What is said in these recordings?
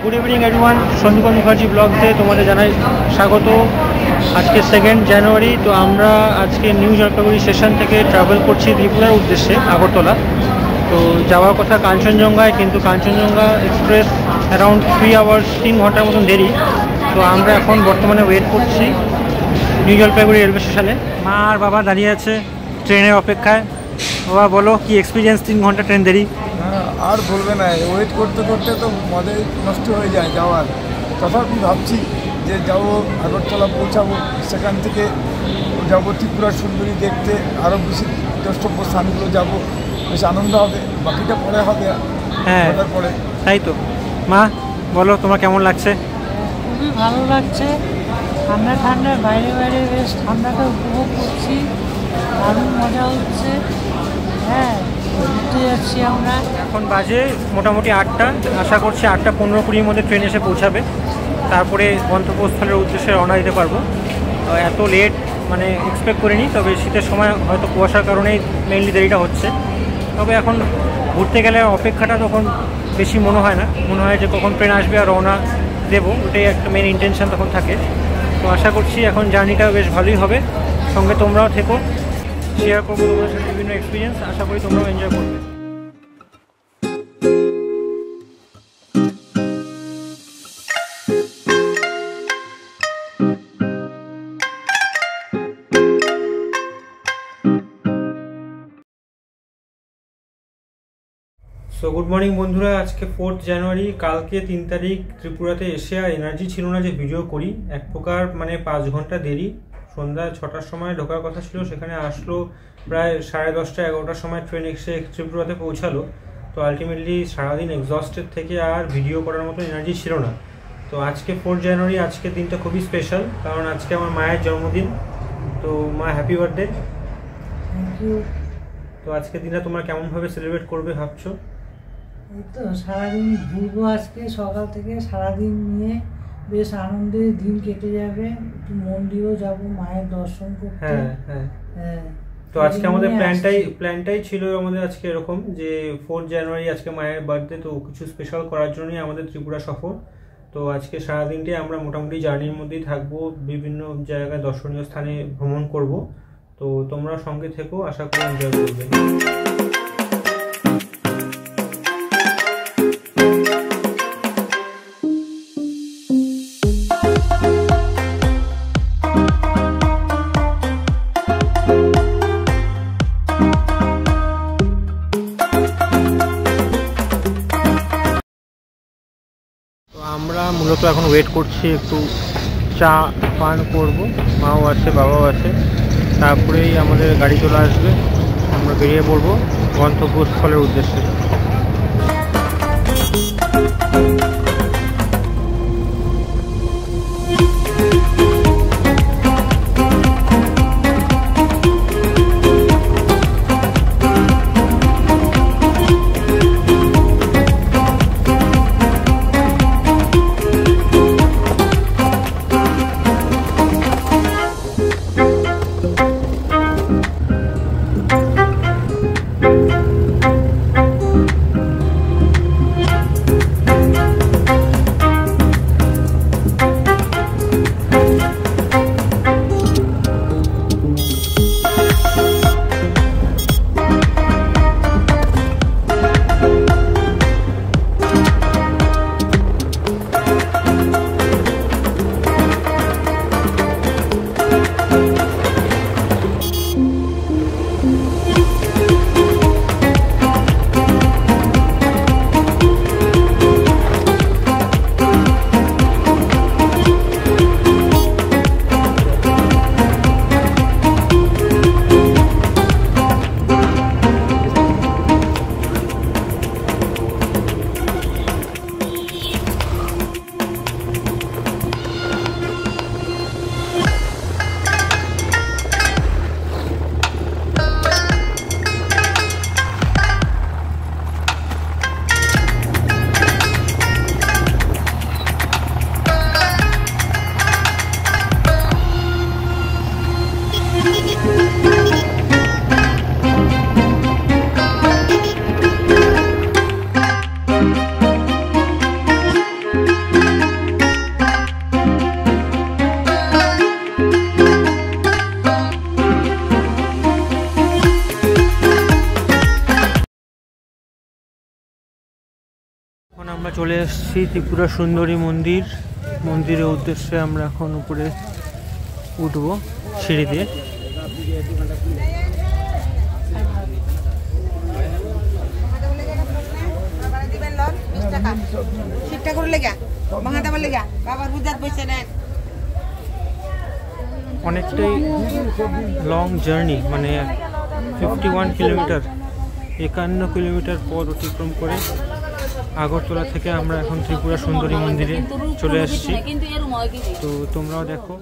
Good evening everyone, Sandipan Mukherjee ব্লগসে তোমাদের জানাই স্বাগত। আজকে 2 জানুয়ারি। তো আমরা আজকে নিউ জলপাইগুড়ি স্টেশন থেকে ট্রাভেল করছি ত্রিপুরার উদ্দেশ্যে আগরতলা। তো যাওয়ার কথা কাঞ্চনজঙ্ঘায়, কিন্তু কাঞ্চনজঙ্ঘা এক্সপ্রেস অ্যারাউন্ড 3 আওয়ার্স 3 ঘন্টার মতন দেরি। তো আমরা এখন বর্তমানে ওয়েট করছি নিউ জলপাইগুড়ি রেলওয়ে স্টেশনে। মা আর বাবা দাঁড়িয়ে আছে ট্রেনের অপেক্ষায়। বাবা বলো কি এক্সপিরিয়েন্স 3 ঘন্টা ট্রেন দেরি? আর বলবে না, ওয়েট করতে করতে তো মজাই নষ্ট হয়ে যায় যাওয়ার। তথাপি ভাবছি যে যাবো আগরতলা পৌঁছাবো, সেখান থেকে যাবো ত্রিপুরা সুন্দরী দেখতে, আরও বেশি দ্রষ্টব্য স্থানগুলো যাবো, বেশ আনন্দ হবে। বাকিটা পরে হবে। হ্যাঁ পরে তাই তো। মা বলো তোমার কেমন লাগছে? খুবই ভালো লাগছে। ঠান্ডা ঠান্ডা বাইরে বাইরে বেশ ঠান্ডাটা উপভোগ করছি, দারুণ মজা হচ্ছে। হ্যাঁ, ঘুরতে যাচ্ছি আমরা। এখন বাজে মোটামুটি 8টা। আশা করছি 8টা 15-20 মধ্যে ট্রেন এসে পৌঁছাবে, তারপরে গন্তব্যস্থলের উদ্দেশ্যে রওনা দিতে পারবো। এত লেট মানে এক্সপেক্ট করিনি, তবে শীতের সময় হয়তো কুয়াশার কারণেই মেইনলি দেরিটা হচ্ছে। তবে এখন ঘুরতে গেলে অপেক্ষাটা তখন বেশি মনে হয় না, মনে হয় যে কখন ট্রেন আসবে আর রওনা দেবো, ওটাই একটা মেন ইন্টেনশন তখন থাকে। তো আশা করছি এখন জার্নিটা বেশ ভালোই হবে। সঙ্গে তোমরাও থেকো, শেয়ার করবো তোমাদের সাথে বিভিন্ন এক্সপিরিয়েন্স। আশা করি তোমরাও এনজয় করবে। সো গুড মর্নিং বন্ধুরা, আজকে 4 জানুয়ারি। কালকে 3 তারিখ ত্রিপুরাতে এসে আর এনার্জি ছিল না যে ভিডিও করি। এক প্রকার মানে 5 ঘন্টা দেরি। সন্ধ্যা 6টার সময় ঢোকার কথা ছিল, সেখানে আসলো প্রায় 10:30 11টার সময় ট্রেন এসে ত্রিপুরাতে পৌঁছালো। তো আলটিমেটলি সারাদিন এক্সস্টেড থেকে আর ভিডিও করার মতো এনার্জি ছিল না। তো আজকে 4 জানুয়ারি, আজকের দিনটা খুবই স্পেশাল, কারণ আজকে আমার মায়ের জন্মদিন। তো মা হ্যাপি বার্থডে। Thank you. তো আজকের দিনটা তোমরা কেমনভাবে সেলিব্রেট করবে ভাবছো? এই তো সারাদিন ঘুরবো আজকে, সকাল থেকে সারাদিন নিয়ে বেশ আনন্দে দিন কেটে যাবে। একটু মন্দিরেও যাবো, মায়ের দর্শন করতে। হ্যাঁ হ্যাঁ। হ্যাঁ, তো আজকে আমাদের প্ল্যানটাই ছিল আমাদের আজকে এরকম যে 4 জানুয়ারি আজকে মায়ের বার্থডে, তো কিছু স্পেশাল করার জন্যই আমাদের ত্রিপুরা সফর। তো আজকে সারাদিনটাই আমরা মোটামুটি জার্নির মধ্যেই থাকবো, বিভিন্ন জায়গায় দর্শনীয় স্থানে ভ্রমণ করব। তো তোমরা সঙ্গে থেকো, আশা করি এনজয় করবে। আমরা মূলত এখন ওয়েট করছি, একটু চা পান করব। মাও আছে, বাবাও আছে, তারপরেই আমাদের গাড়ি চলে আসবে। আমরা বেরিয়ে পড়বো গন্তব্যস্থলের উদ্দেশ্যে। আমরা চলে এসেছি ত্রিপুরা সুন্দরী মন্দিরের উদ্দেশ্যে। আমরা এখন উপরে উঠবো সিঁড়ি দিয়ে। অনেকটাই লং জার্নি, মানে 51 কিলোমিটার, 51 কিলোমিটার পথ অতিক্রম করে আগরতলা থেকে আমরা এখন ত্রিপুরা সুন্দরী মন্দিরে চলে এসেছি। তো তোমরাও দেখো।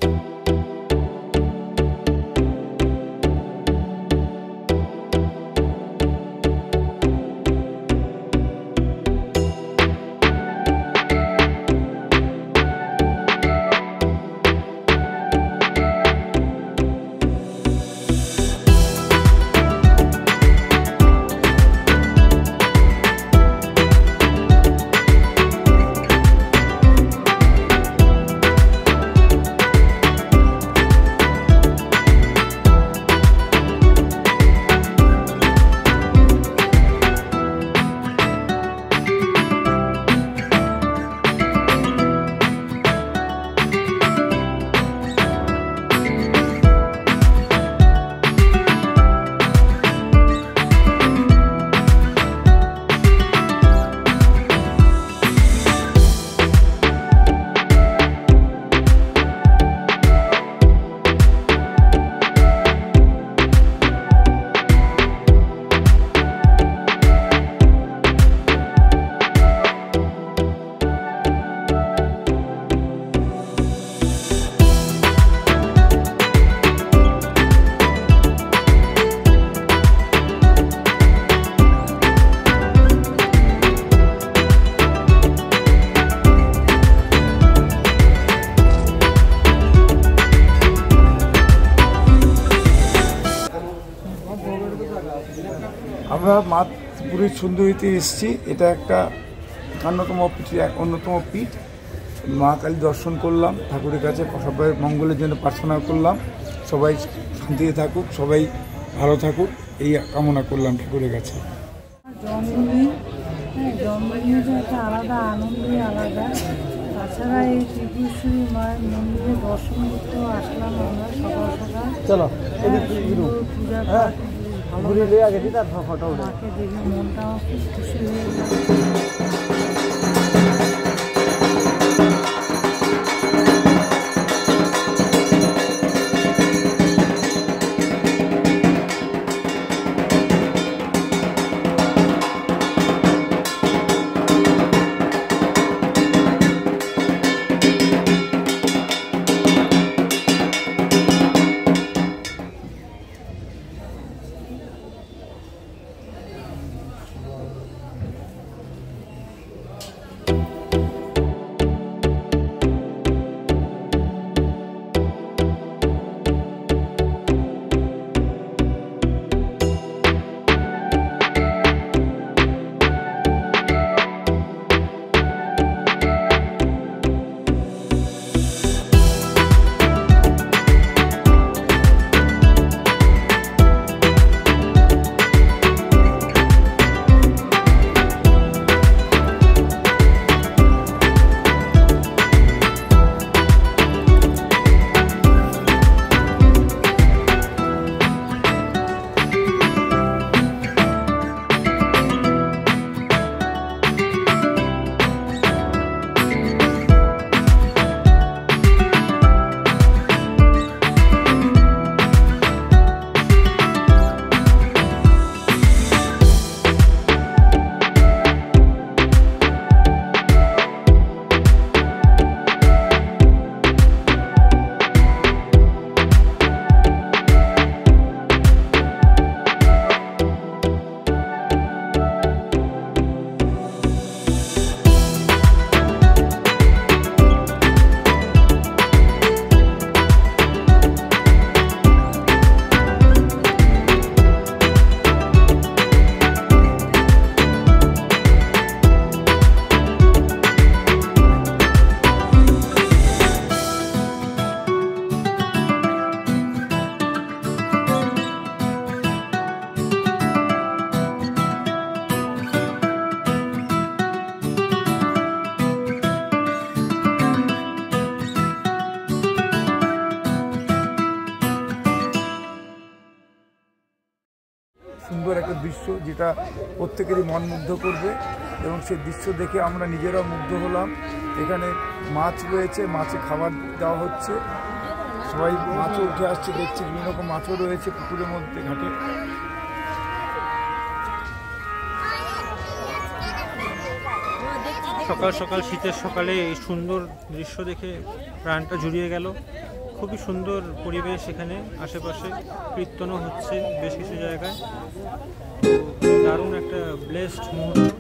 আমরা মা ত্রিপুরীর সুন্দরীতে এসেছি। এটা একটা অন্যতম পীঠ। মা কালী দর্শন করলাম, ঠাকুরের কাছে সবাই মঙ্গলের জন্য প্রার্থনা করলাম, সবাই শান্তিতে থাকুক, সবাই ভালো থাকুক, এই কামনা করলাম ঠাকুরের কাছে। জন্মদিনের একটা আলাদা আনন্দই আলাদা। তাছাড়া এই ত্রিপুরেশ্বরী মায়ের মন্দিরে দর্শন করতেও আসলাম আমরা সকাল সকাল। চলো পূজা পাঠ মাকে দেখে মনটাও খুব খুশি হয়ে গেল। যেটা প্রত্যেকেরই মন মুগ্ধ করবে, এবং সেই দৃশ্য দেখে আমরা নিজেরাও মুগ্ধ হলাম। এখানে মাছ রয়েছে, মাছে খাবার দেওয়া হচ্ছে, সবাই মাছও উঠে আসছে দেখছি, বিভিন্ন রকম মাছও রয়েছে পুকুরের মধ্যে, ঘাটে। সকাল সকাল শীতের সকালে এই সুন্দর দৃশ্য দেখে প্রাণটা জুড়িয়ে গেল। খুবই সুন্দর পরিবেশ এখানে, আশেপাশে কীর্তনও হচ্ছে বেশ কিছু জায়গায়। তো দারুণ একটা ব্লেসড মুহূর্ত।